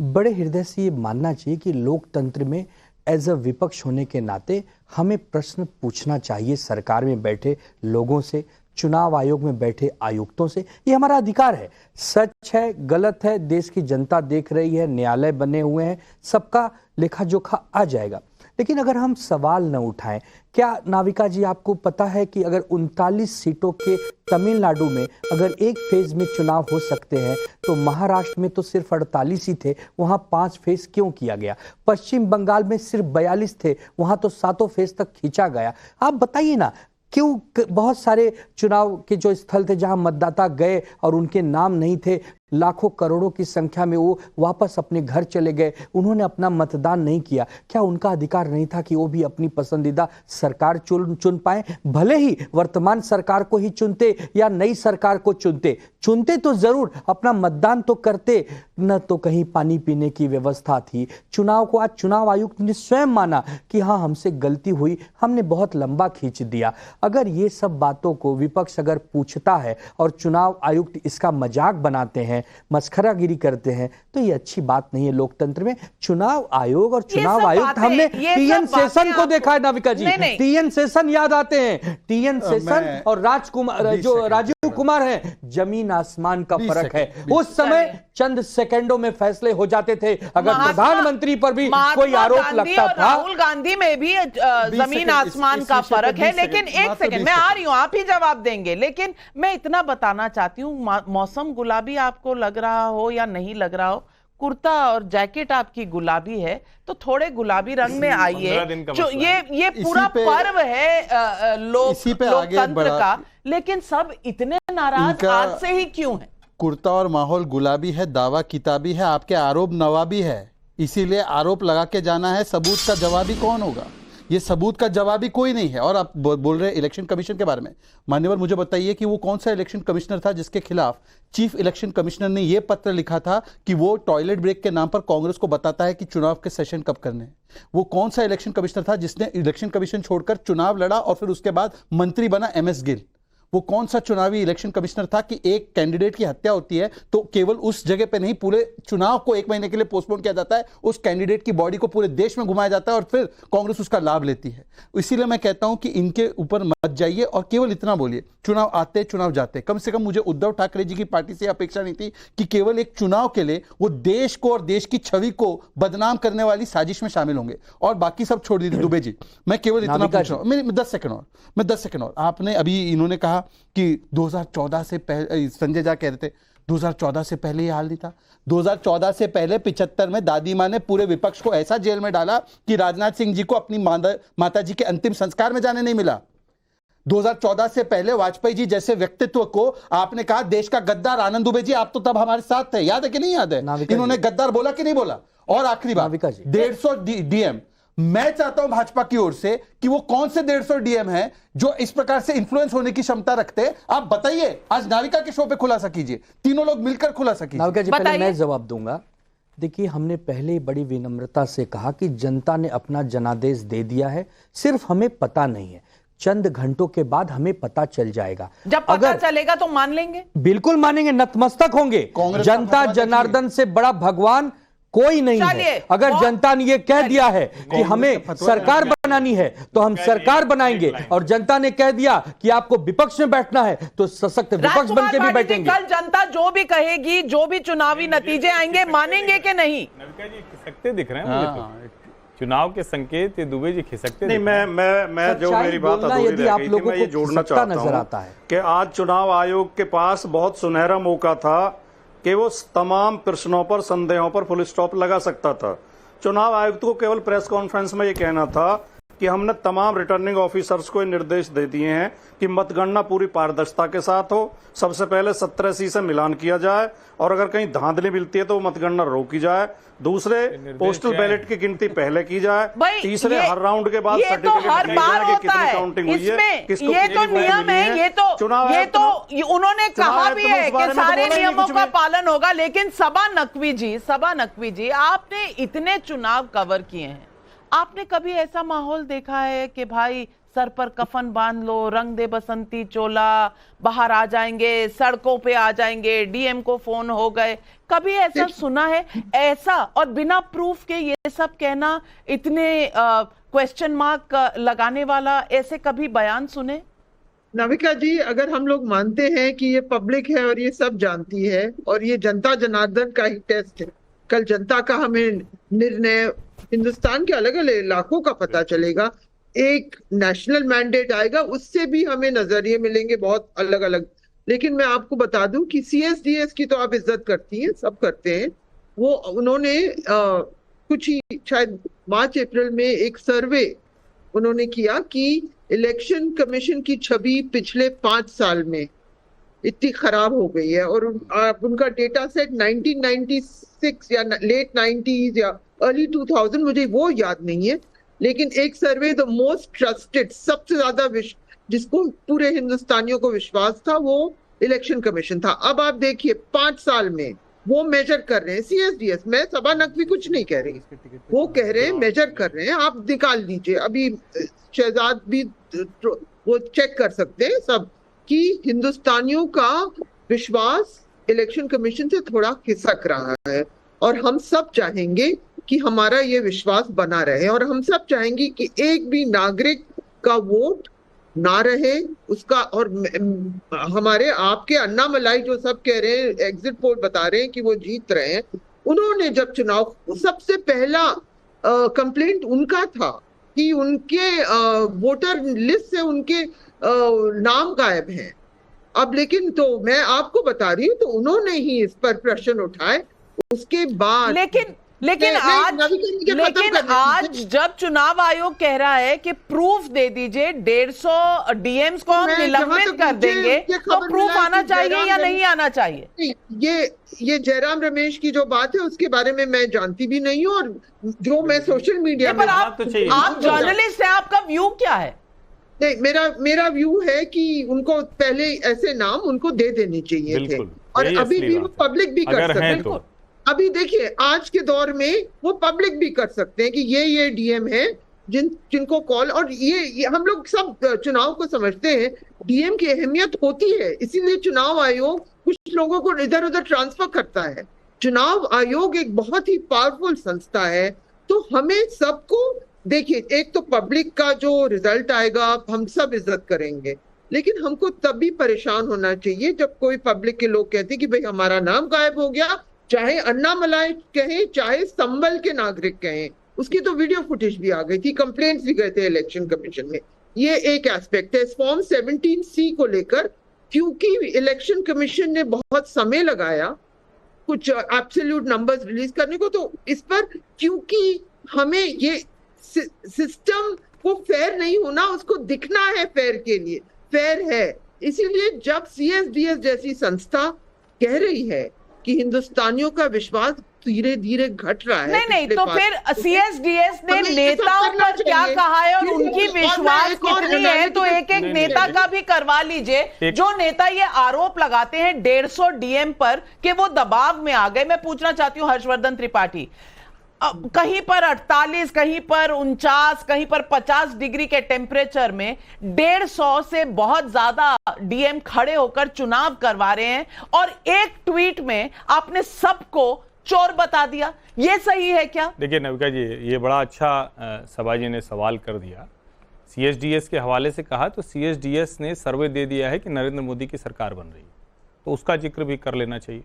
बड़े हृदय से ये मानना चाहिए कि लोकतंत्र में एज अ विपक्ष होने के नाते हमें प्रश्न पूछना चाहिए सरकार में बैठे लोगों से, चुनाव आयोग में बैठे आयुक्तों से। ये हमारा अधिकार है। सच है, गलत है, देश की जनता देख रही है, न्यायालय बने हुए हैं, सबका लेखा जोखा आ जाएगा। लेकिन अगर हम सवाल न उठाएं, क्या नाविका जी आपको पता है कि अगर 39 सीटों के तमिलनाडु में अगर एक फेज में चुनाव हो सकते हैं तो महाराष्ट्र में तो सिर्फ 48 ही थे, वहां 5 फेज क्यों किया गया? पश्चिम बंगाल में सिर्फ 42 थे, वहां तो 7 फेज तक खींचा गया। आप बताइए ना, क्यों बहुत सारे चुनाव के जो स्थल थे जहां मतदाता गए और उनके नाम नहीं थे, लाखों करोड़ों की संख्या में वो वापस अपने घर चले गए, उन्होंने अपना मतदान नहीं किया। क्या उनका अधिकार नहीं था कि वो भी अपनी पसंदीदा सरकार चुन पाए? भले ही वर्तमान सरकार को ही चुनते या नई सरकार को चुनते तो जरूर, अपना मतदान तो करते। न तो कहीं पानी पीने की व्यवस्था थी। चुनाव को आज चुनाव आयुक्त ने स्वयं माना कि हाँ, हमसे गलती हुई, हमने बहुत लंबा खींच दिया। अगर ये सब बातों को विपक्ष अगर पूछता है और चुनाव आयुक्त इसका मजाक बनाते हैं, मस्खरागिरी करते हैं, तो ये अच्छी बात नहीं है लोकतंत्र में। चुनाव आयोग और चुनाव आयुक्त, हमने टीएन सेशन को देखा है नाविका जी, टीएन सेशन याद आते हैं, टीएन सेशन और राजकुमार जो राजीव कुमार है, जमीन आसमान का फर्क है। उस समय चंद सेकंडों में फैसले हो जाते थे। अगर प्रधानमंत्री पर भी कोई आरोप लगता था, राहुल गांधी में भी जमीन आसमान का फर्क है। लेकिन एक सेकंड, मैं आ रही हूं, आप ही जवाब देंगे। लेकिन मैं इतना बताना चाहती हूं, मौसम गुलाबी आपको लग रहा हो या नहीं लग रहा हो, कुर्ता और जैकेट आपकी गुलाबी है तो थोड़े गुलाबी रंग में आइए। जो ये पूरा पर्व है लोकतंत्र का, लेकिन सब इतने नाराज आज से ही क्यों हैं? कुर्ता और माहौल गुलाबी है, दावा किताबी है, आपके आरोप नवाबी है, इसीलिए आरोप लगा के जाना है। सबूत का जवाबी कौन होगा? ये सबूत का जवाबी कोई नहीं है। और आप बोल रहे हैं इलेक्शन कमीशन के बारे में, मान्यवर मुझे बताइए कि वो कौन सा इलेक्शन कमिश्नर था जिसके खिलाफ चीफ इलेक्शन कमिश्नर ने यह पत्र लिखा था कि वो टॉयलेट ब्रेक के नाम पर कांग्रेस को बताता है कि चुनाव के सेशन कब करने हैं? वो कौन सा इलेक्शन कमिश्नर था जिसने इलेक्शन कमीशन छोड़कर चुनाव लड़ा और फिर उसके बाद मंत्री बना? MS गिल। वो कौन सा चुनावी इलेक्शन कमिश्नर था कि एक कैंडिडेट की हत्या होती है तो केवल उस जगह पे नहीं, पूरे चुनाव को 1 महीने के लिए पोस्टपोन किया जाता है, उस कैंडिडेट की बॉडी को पूरे देश में घुमाया जाता है और फिर कांग्रेस उसका लाभ लेती है। इसीलिए मैं कहता हूं कि इनके ऊपर मत जाइए और केवल इतना बोलिए, चुनाव आते चुनाव जाते। कम से कम मुझे उद्धव ठाकरे जी की पार्टी से अपेक्षा नहीं थी कि केवल एक चुनाव के लिए वो देश को और देश की छवि को बदनाम करने वाली साजिश में शामिल होंगे, और बाकी सब छोड़ दीजिए। दुबे जी, मैं केवल इतना पूछ रहा हूं, मैं 10 सेकंड और आपने अभी इन्होंने कहा कि 2014 से पहले, संजय झा कह रहे थे 2014 से पहले ये हाल नहीं था। 2014 से पहले 75 में दादी माँ ने पूरे विपक्ष को ऐसा जेल में डाला कि राजनाथ सिंह जी को अपनी माता जी के अंतिम संस्कार में जाने नहीं मिला। 2014 से पहले वाजपेयी जी जैसे व्यक्तित्व को आपने कहा देश का गद्दार। आनंद दुबे जी, आप तो तब हमारे साथ थे, याद है कि नहीं याद है? इन्होंने गद्दार बोला कि नहीं बोला? और आखिरी बात, 150 डीएम, मैं चाहता हूं भाजपा की ओर से कि वो कौन से 150 डीएम हैं जो इस प्रकार से इन्फ्लुएंस होने की क्षमता रखते हैं। आप बताइए, आज नाविका के शो पे खुलासा कीजिए, तीनों लोग मिलकर खुलासा कीजिए। नाविका जी, पहले मैं जवाब दूंगा। देखिए, हमने पहले ही बड़ी विनम्रता से कहा कि जनता ने अपना जनादेश दे दिया है, सिर्फ हमें पता नहीं है। चंद घंटों के बाद हमें पता चल जाएगा। जब पता चलेगा तो मान लेंगे, बिल्कुल मानेंगे, नतमस्तक होंगे। जनता जनार्दन से बड़ा भगवान कोई नहीं है। अगर जनता ने यह कह दिया है कि हमें सरकार बनानी है तो हम सरकार बनाएंगे, और जनता ने कह दिया कि आपको विपक्ष में बैठना है तो सशक्त विपक्ष बन के भी बैठेंगे। कल जनता जो भी कहेगी, जो भी चुनावी नतीजे आएंगे, मानेंगे कि नहीं? नविका जी खिसकते दिख रहे हैं मुझे तो। चुनाव के संकेत ये दुबे जी खिसकते नहीं। मैं जो मेरी बात अधूरी रह गई थी, मैं ये जोड़ना चाहता हूं कि आज चुनाव आयोग के पास बहुत सुनहरा मौका था कि वो तमाम प्रश्नों पर, संदेहों पर फुल स्टॉप लगा सकता था। चुनाव आयुक्त को केवल प्रेस कॉन्फ्रेंस में ये कहना था कि हमने तमाम रिटर्निंग ऑफिसर्स को निर्देश दे दिए हैं कि मतगणना पूरी पारदर्शिता के साथ हो। सबसे पहले 17C से मिलान किया जाए, और अगर कहीं धांधली मिलती है तो मतगणना रोकी जाए। दूसरे, पोस्टल बैलेट की गिनती पहले की जाए। तीसरे, हर राउंड के बाद सर्टिफिकेट कितनी काउंटिंग हुई है, ये तो नियम है। ये तो उन्होंने कहा भी है कि सारे नियमों का पालन होगा। लेकिन सबा नकवी जी, आपने इतने चुनाव कवर किए हैं, आपने कभी ऐसा माहौल देखा है कि भाई सर पर कफन बांध लो, रंग दे बसंती चोला, बाहर आ जाएंगे, सड़कों पे आ जाएंगे, डीएम को फोन हो गए? कभी ऐसा सुना है? ऐसा, और बिना प्रूफ के ये सब कहना, इतने क्वेश्चन मार्क लगाने वाला ऐसे कभी बयान सुने? नाविका जी, अगर हम लोग मानते हैं कि ये पब्लिक है और ये सब जानती है और ये जनता जनार्दन का ही टेस्ट है, कल जनता का हमें निर्णय हिंदुस्तान के अलग अलग इलाकों का पता चलेगा, एक नेशनल मैंडेट आएगा, उससे भी हमें नजरिए मिलेंगे बहुत अलग अलग। लेकिन मैं आपको बता दूं कि CSDS की तो आप इज्जत करती हैं, सब करते हैं। वो उन्होंने कुछ ही शायद मार्च अप्रैल में एक सर्वे उन्होंने किया कि इलेक्शन कमीशन की छवि पिछले 5 साल में इतनी खराब हो गई है, और उनका डेटा सेट 1996 या लेट 90s या अर्ली 2000, मुझे वो याद नहीं है, लेकिन एक सर्वे द मोस्ट ट्रस्टेड, सबसे ज्यादा जिसको पूरे हिंदुस्तानियों को विश्वास था, वो इलेक्शन कमीशन था। अब आप देखिए 5 साल में वो मेजर कर रहे हैं CSDS। मैं सबा नकवी कुछ नहीं कह रही, वो कह रहे हैं, मेजर कर रहे हैं। आप निकाल लीजिए, अभी शहजाद भी वो चेक कर सकते हैं सब, कि हिंदुस्तानियों का विश्वास इलेक्शन कमीशन से थोड़ा खिसक रहा है। और हम सब चाहेंगे कि हमारा ये विश्वास बना रहे, और हम सब चाहेंगे कि एक भी नागरिक का वोट ना रहे उसका। और हमारे आपके अन्ना मलाई जो सब कह रहे हैं, एग्जिट पोल बता रहे हैं कि वो जीत रहे हैं, उन्होंने जब चुनाव, सबसे पहला कंप्लेंट उनका था कि उनके वोटर लिस्ट से उनके नाम गायब हैं। अब लेकिन तो मैं आपको बता रही हूँ, तो उन्होंने ही इस पर प्रश्न उठाए। उसके बाद लेकिन आज जब चुनाव आयोग कह रहा है कि प्रूफ दे दीजिए, 150 डीएम्स को हम निलंबित कर देंगे, तो प्रूफ आना चाहिए या नहीं आना चाहिए? ये जयराम रमेश की जो बात है उसके बारे में मैं जानती भी नहीं हूँ, और जो मैं सोशल मीडिया में, आप जर्नलिस्ट हैं, आपका व्यू क्या है? नहीं, मेरा व्यू है कि उनको पहले ऐसे नाम उनको दे देने चाहिए थे, और अभी भी वो पब्लिक भी कर सकते हैं। अभी देखिए, आज के दौर में वो पब्लिक भी कर सकते हैं कि ये डीएम है, जिनको कॉल, और ये हम लोग सब चुनाव को समझते हैं, डीएम की अहमियत होती है, इसीलिए चुनाव आयोग कुछ लोगों को इधर उधर ट्रांसफर करता है। चुनाव आयोग एक बहुत ही पावरफुल संस्था है, तो हमें सबको देखिए, एक तो पब्लिक का जो रिजल्ट आएगा हम सब इज्जत करेंगे, लेकिन हमको तब भी परेशान होना चाहिए जब कोई पब्लिक के लोग कहते हैं कि भाई हमारा नाम गायब हो गया, चाहे अन्नामलाई कहें चाहे संभल के नागरिक कहें, उसकी तो वीडियो फुटेज भी आ गई थी, कंप्लेंट्स भी गए थे इलेक्शन कमीशन में। ये एक एस्पेक्ट है फॉर्म 17C को लेकर, क्योंकि इलेक्शन कमीशन ने बहुत समय लगाया कुछ एब्सोल्यूट नंबर्स रिलीज करने को, तो इस पर क्योंकि हमें ये सिस्टम को फेयर नहीं होना, उसको दिखना है फेयर के लिए, फेयर है, इसीलिए जब CSDS जैसी संस्था कह रही है कि हिंदुस्तानियों का विश्वास धीरे धीरे घट रहा है, नहीं तो फिर CSDS ने नेताओं पर क्या कहा है और उनकी विश्वास कितनी है, तो एक एक नेता का भी करवा लीजिए। जो नेता ये आरोप लगाते हैं 150 डीएम पर कि वो दबाव में आ गए, मैं पूछना चाहती हूँ हर्षवर्धन त्रिपाठी, कहीं पर 48, कहीं पर 49, कहीं पर 50 डिग्री के टेम्परेचर में 150 से बहुत ज्यादा डीएम खड़े होकर चुनाव करवा रहे हैं, और एक ट्वीट में आपने सबको चोर बता दिया, ये सही है क्या? देखिए नविका जी, ये बड़ा अच्छा सभा जी ने सवाल कर दिया। CSDS के हवाले से कहा तो CSDS ने सर्वे दे दिया है कि नरेंद्र मोदी की सरकार बन रही है, तो उसका जिक्र भी कर लेना चाहिए।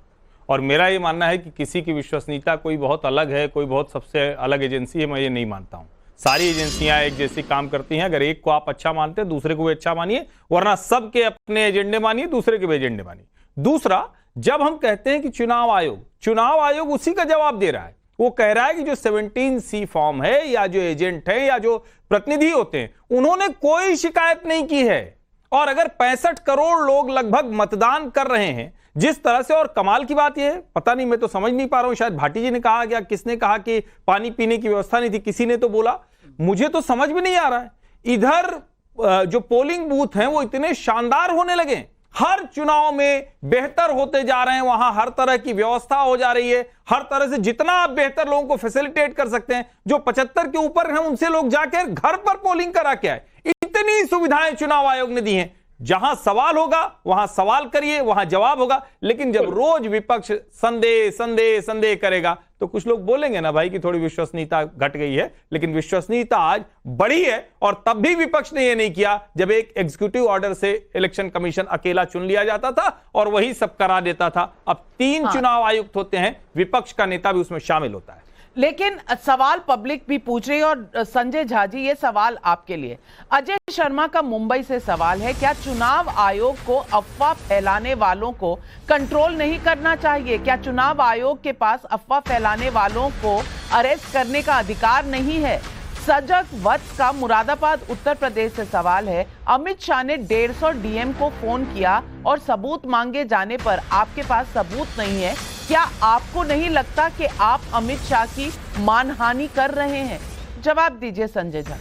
और मेरा ये मानना है कि किसी की विश्वसनीयता कोई बहुत अलग है, कोई बहुत सबसे अलग एजेंसी है, मैं ये नहीं मानता हूँ। सारी एजेंसियां एक जैसी काम करती हैं। अगर एक को आप अच्छा मानते हैं दूसरे को भी अच्छा मानिए, वरना सबके अपने एजेंडे मानिए, दूसरे के भी एजेंडे मानिए। दूसरा, जब हम कहते हैं कि चुनाव आयोग उसी का जवाब दे रहा है। वो कह रहा है कि जो 17C फॉर्म है या जो एजेंट है या जो प्रतिनिधि होते हैं, उन्होंने कोई शिकायत नहीं की है। और अगर 65 करोड़ लोग लगभग मतदान कर रहे हैं जिस तरह से, और कमाल की बात यह है, पता नहीं, मैं तो समझ नहीं पा रहा हूं, शायद भाटी जी ने कहा या किसने कहा कि पानी पीने की व्यवस्था नहीं थी, किसी ने तो बोला, मुझे तो समझ में नहीं आ रहा है। इधर जो पोलिंग बूथ हैं वो इतने शानदार होने लगे, हर चुनाव में बेहतर होते जा रहे हैं, वहां हर तरह की व्यवस्था हो जा रही है, हर तरह से जितना आप बेहतर लोगों को फैसिलिटेट कर सकते हैं, जो 75 के ऊपर हैं उनसे लोग जाकर घर पर पोलिंग करा के आए। इतनी सुविधाएं चुनाव आयोग ने दी हैं। जहां सवाल होगा वहां सवाल करिए, वहां जवाब होगा। लेकिन जब रोज विपक्ष संदेह करेगा तो कुछ लोग बोलेंगे ना भाई कि थोड़ी विश्वसनीयता घट गई है, लेकिन विश्वसनीयता आज बढ़ी है। और तब भी विपक्ष ने यह नहीं किया जब एक एग्जीक्यूटिव ऑर्डर से इलेक्शन कमीशन अकेला चुन लिया जाता था और वही सब करा देता था। अब 3 चुनाव आयुक्त होते हैं, विपक्ष का नेता भी उसमें शामिल होता है। लेकिन सवाल पब्लिक भी पूछ रही है, और संजय झा जी ये सवाल आपके लिए। अजय शर्मा का मुंबई से सवाल है, क्या चुनाव आयोग को अफवाह फैलाने वालों को कंट्रोल नहीं करना चाहिए? क्या चुनाव आयोग के पास अफवाह फैलाने वालों को अरेस्ट करने का अधिकार नहीं है? सजग वत्स का मुरादाबाद उत्तर प्रदेश से सवाल है, अमित शाह ने 150 डीएम को फोन किया और सबूत मांगे जाने पर आपके पास सबूत नहीं है, क्या आपको नहीं लगता कि आप अमित शाह की मानहानि कर रहे हैं? जवाब दीजिए संजय झा।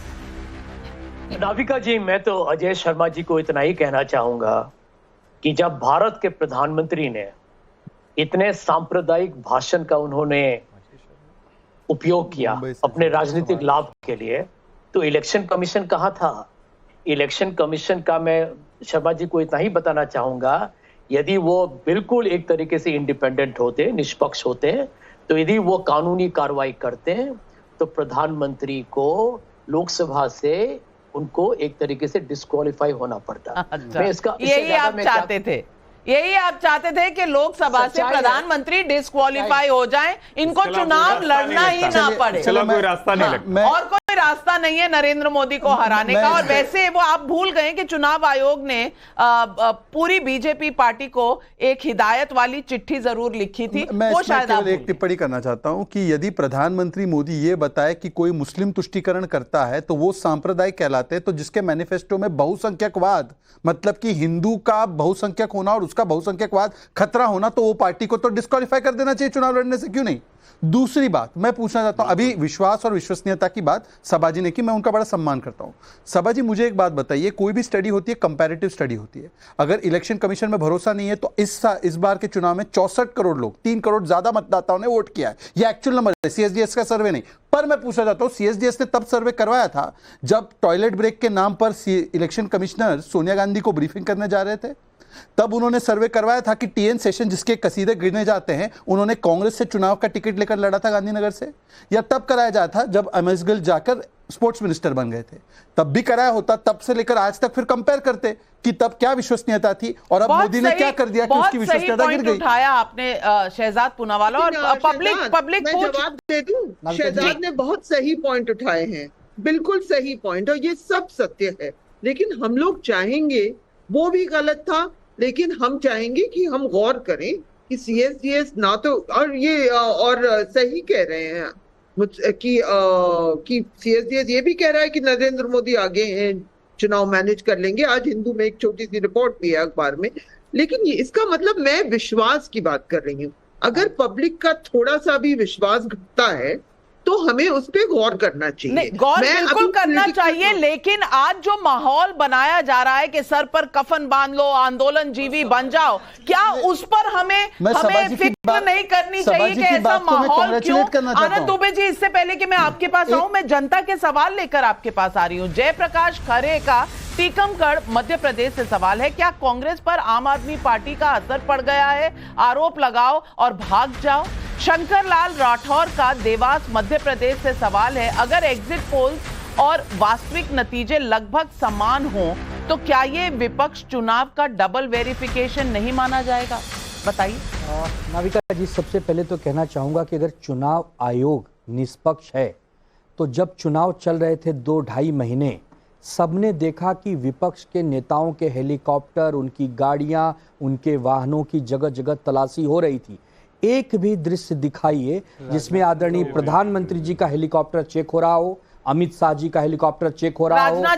नाविका जी, मैं तो अजय शर्मा जी को इतना ही कहना चाहूंगा कि जब भारत के प्रधानमंत्री ने इतने सांप्रदायिक भाषण का उन्होंने उपयोग किया अपने राजनीतिक लाभ के लिए, तो इलेक्शन कमीशन कहाँ था? इलेक्शन कमीशन का मैं शर्मा जी को इतना ही बताना चाहूंगा, यदि वो बिल्कुल एक तरीके से इंडिपेंडेंट होते, निष्पक्ष होते, तो यदि वो कानूनी कार्रवाई करते हैं तो प्रधानमंत्री को लोकसभा से उनको एक तरीके से डिस्क्वालीफाई होना पड़ता। मैं इसका यही आप चाहते थे, यही आप चाहते थे कि लोकसभा से प्रधानमंत्री डिस्क्वालीफाई हो जाएं, इनको चुनाव लड़ना ही ना पड़े। चलो कोई रास्ता नहीं लगता, और कोई रास्ता नहीं है नरेंद्र मोदी को हराने का। और वैसे वो आप भूल गए कि चुनाव आयोग ने पूरी बीजेपी पार्टी को एक हिदायत वाली चिट्ठी जरूर लिखी थी। वो शायद आप एक टिप्पणी करना चाहता हूं कि यदि प्रधानमंत्री मोदी ये बताए कि कोई मुस्लिम तुष्टीकरण करता है तो वो सांप्रदायिक कहलाते हैं, तो जिसके मैनिफेस्टो में बहुसंख्यकवाद, मतलब कि हिंदू का बहुसंख्यक होना और उसका बहुसंख्यकवाद खतरा होना, तो वो पार्टी को तो डिस्क्वालीफाई कर देना चाहिए चुनाव लड़ने से, क्यों नहीं? दूसरी बात मैं पूछना चाहता हूं, अभी विश्वास और विश्वसनीयता की बात सभा जी ने की, मैं उनका बड़ा सम्मान करता हूं। सभा जी मुझे एक बात बताइए, कोई भी स्टडी होती है कंपैरेटिव स्टडी होती है। अगर इलेक्शन कमीशन में भरोसा नहीं है तो इस बार के चुनाव में 64 करोड़ लोग, 3 करोड़ ज्यादा मतदाताओं ने वोट किया है। ये एक्चुअल नंबर है, सीएसडीएस का सर्वे नहीं। पर मैं पूछना चाहता हूं, सीएसडीएस ने तब सर्वे करवाया था जब टॉयलेट ब्रेक के नाम पर इलेक्शन कमिश्नर सोनिया गांधी को ब्रीफिंग करने जा रहे थे। तब उन्होंने सर्वे करवाया था कि टीएन सेशन जिसके कसीदे गिने जाते हैं, उन्होंने कांग्रेस से चुनाव का टिकट लेकर लड़ा था गांधीनगर से, या तब कराया जाता था जब एमएस गिल जाकर स्पोर्ट्स मिनिस्टर बन गए थे, तब भी कराया होता। तब से लेकर आज तक फिर कंपेयर करते कि तब क्या विश्वसनीयता थी और अब मोदी ने क्या कर दिया कि उसकी विश्वसनीयता गिर गई। उठाया आपने शहजाद पूनावाला, और पब्लिक मैं जवाब दे दूं, शहजाद ने बहुत सही पॉइंट उठाए हैं, बिल्कुल सही पॉइंट, और ये सब सत्य है। लेकिन हम लोग चाहेंगे, वो भी गलत था, लेकिन हम चाहेंगे कि हम गौर करें कि सीएसडीएस ना तो, और ये और सही कह रहे हैं कि सीएसडीएस ये भी कह रहा है कि नरेंद्र मोदी आगे हैं, चुनाव मैनेज कर लेंगे। आज हिंदू में एक छोटी सी रिपोर्ट भी है अखबार में। लेकिन इसका मतलब, मैं विश्वास की बात कर रही हूँ। अगर पब्लिक का थोड़ा सा भी विश्वास घटता है तो हमें उस पर गौर करना चाहिए। गौर बिल्कुल करना चाहिए, लेकिन आज जो माहौल बनाया जा रहा है कि सर पर कफन बांध लो, आंदोलन जीवी बन जाओ, क्या उस पर हमें फिक्र नहीं करनी चाहिए कि ऐसा माहौल क्यों? आनंद दुबे जी, इससे पहले कि मैं आपके पास आऊं, मैं जनता के सवाल लेकर आपके पास आ रही हूं। जयप्रकाश खरे का टीकमगढ़ मध्य प्रदेश से सवाल है, क्या कांग्रेस पर आम आदमी पार्टी का असर पड़ गया है? आरोप लगाओ और भाग जाओ। शंकर लाल राठौर का देवास मध्य प्रदेश से सवाल है, अगर एग्जिट पोल्स और वास्तविक नतीजे लगभग समान हों तो क्या ये विपक्ष चुनाव का डबल वेरिफिकेशन नहीं माना जाएगा? बताइए। नाविका जी, सबसे पहले तो कहना चाहूंगा कि अगर चुनाव आयोग निष्पक्ष है तो जब चुनाव चल रहे थे 2-2.5 महीने, सबने देखा कि विपक्ष के नेताओं के हेलीकॉप्टर, उनकी गाड़ियां, उनके वाहनों की जगह जगह तलाशी हो रही थी। एक भी दृश्य दिखाइए जिसमें आदरणीय प्रधानमंत्री जी का हेलीकॉप्टर चेक हो रहा हो, अमित शाह जी का हेलीकॉप्टर चेक हो रहा हो, राजनाथ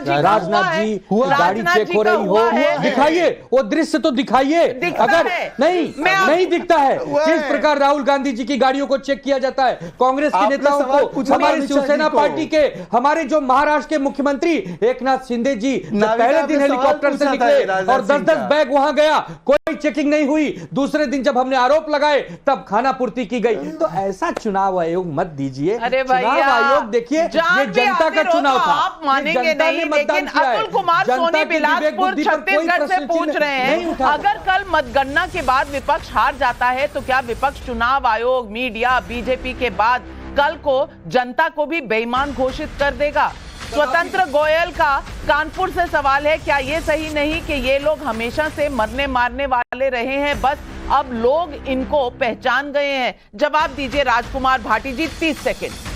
जी गाड़ी चेक हो रही हो, दिखाइए वो दृश्य तो दिखाइए। अगर नहीं दिखता है किस प्रकार राहुल गांधी जी की गाड़ियों को चेक किया जाता है, कांग्रेस के नेताओं को, हमारी शिवसेना पार्टी के, हमारे जो महाराष्ट्र के मुख्यमंत्री एकनाथ शिंदे जी पहले दिन हेलीकॉप्टर से निकले और 10-10 बैग वहां गया, कोई चेकिंग नहीं हुई। दूसरे दिन जब हमने आरोप लगाए तब खाना पूर्ति की गई। तो ऐसा चुनाव आयोग मत दीजिए। चुनाव आयोग देखिए, जनता का चुनाव था, आप मानेंगे नहीं, लेकिन अतुल कुमार सोनी बिलासपुर छत्तीसगढ़ से पूछ रहे हैं, अगर कल मतगणना के बाद विपक्ष हार जाता है तो क्या विपक्ष चुनाव आयोग, मीडिया, बीजेपी के बाद कल को जनता को भी बेईमान घोषित कर देगा? स्वतंत्र गोयल का कानपुर से सवाल है, क्या ये सही नहीं कि ये लोग हमेशा से मरने मारने वाले रहे हैं, बस अब लोग इनको पहचान गए हैं? जवाब दीजिए राजकुमार भाटी जी, 30 सेकंड।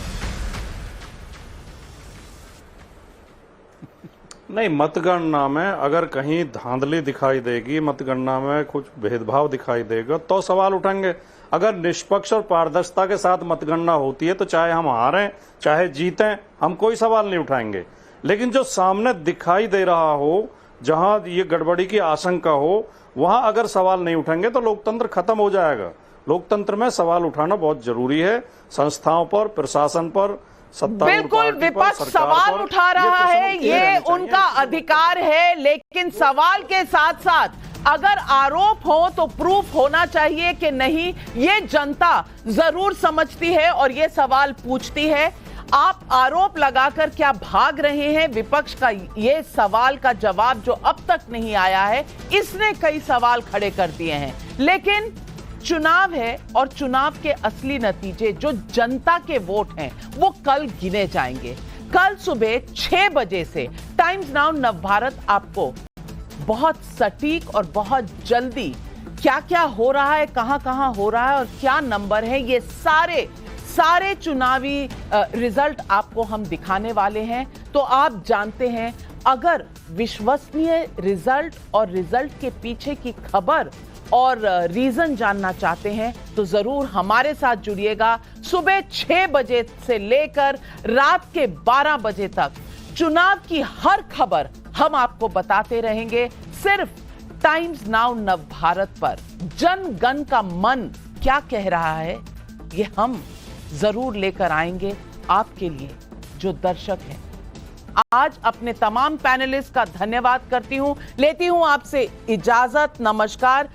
नहीं, मतगणना में अगर कहीं धांधली दिखाई देगी, मतगणना में कुछ भेदभाव दिखाई देगा तो सवाल उठेंगे। अगर निष्पक्ष और पारदर्शिता के साथ मतगणना होती है तो चाहे हम हारें चाहे जीतें, हम कोई सवाल नहीं उठाएंगे। लेकिन जो सामने दिखाई दे रहा हो, जहां ये गड़बड़ी की आशंका हो, वहां अगर सवाल नहीं उठेंगे तो लोकतंत्र खत्म हो जाएगा। लोकतंत्र में सवाल उठाना बहुत जरूरी है, संस्थाओं पर, प्रशासन पर, बिल्कुल विपक्ष सवाल उठा रहा है, ये उनका अधिकार है, लेकिन सवाल के साथ साथ अगर आरोप हो तो प्रूफ होना चाहिए कि नहीं, ये जनता जरूर समझती है और ये सवाल पूछती है। आप आरोप लगाकर क्या भाग रहे हैं? विपक्ष का ये सवाल का जवाब जो अब तक नहीं आया है, इसने कई सवाल खड़े कर दिए हैं। लेकिन चुनाव है और चुनाव के असली नतीजे जो जनता के वोट हैं वो कल गिने जाएंगे। कल सुबह 6 बजे से टाइम्स नाउ नवभारत आपको बहुत सटीक और बहुत जल्दी क्या क्या हो रहा है, कहां कहां हो रहा है और क्या नंबर है, ये सारे चुनावी रिजल्ट आपको हम दिखाने वाले हैं। तो आप जानते हैं, अगर विश्वसनीय रिजल्ट और रिजल्ट के पीछे की खबर और रीजन जानना चाहते हैं तो जरूर हमारे साथ जुड़िएगा। सुबह 6 बजे से लेकर रात के 12 बजे तक चुनाव की हर खबर हम आपको बताते रहेंगे, सिर्फ टाइम्स नाउ नवभारत पर। जन गण का मन क्या कह रहा है, ये हम जरूर लेकर आएंगे आपके लिए जो दर्शक हैं। आज अपने तमाम पैनलिस्ट का धन्यवाद करती हूं, लेती हूं आपसे इजाजत। नमस्कार।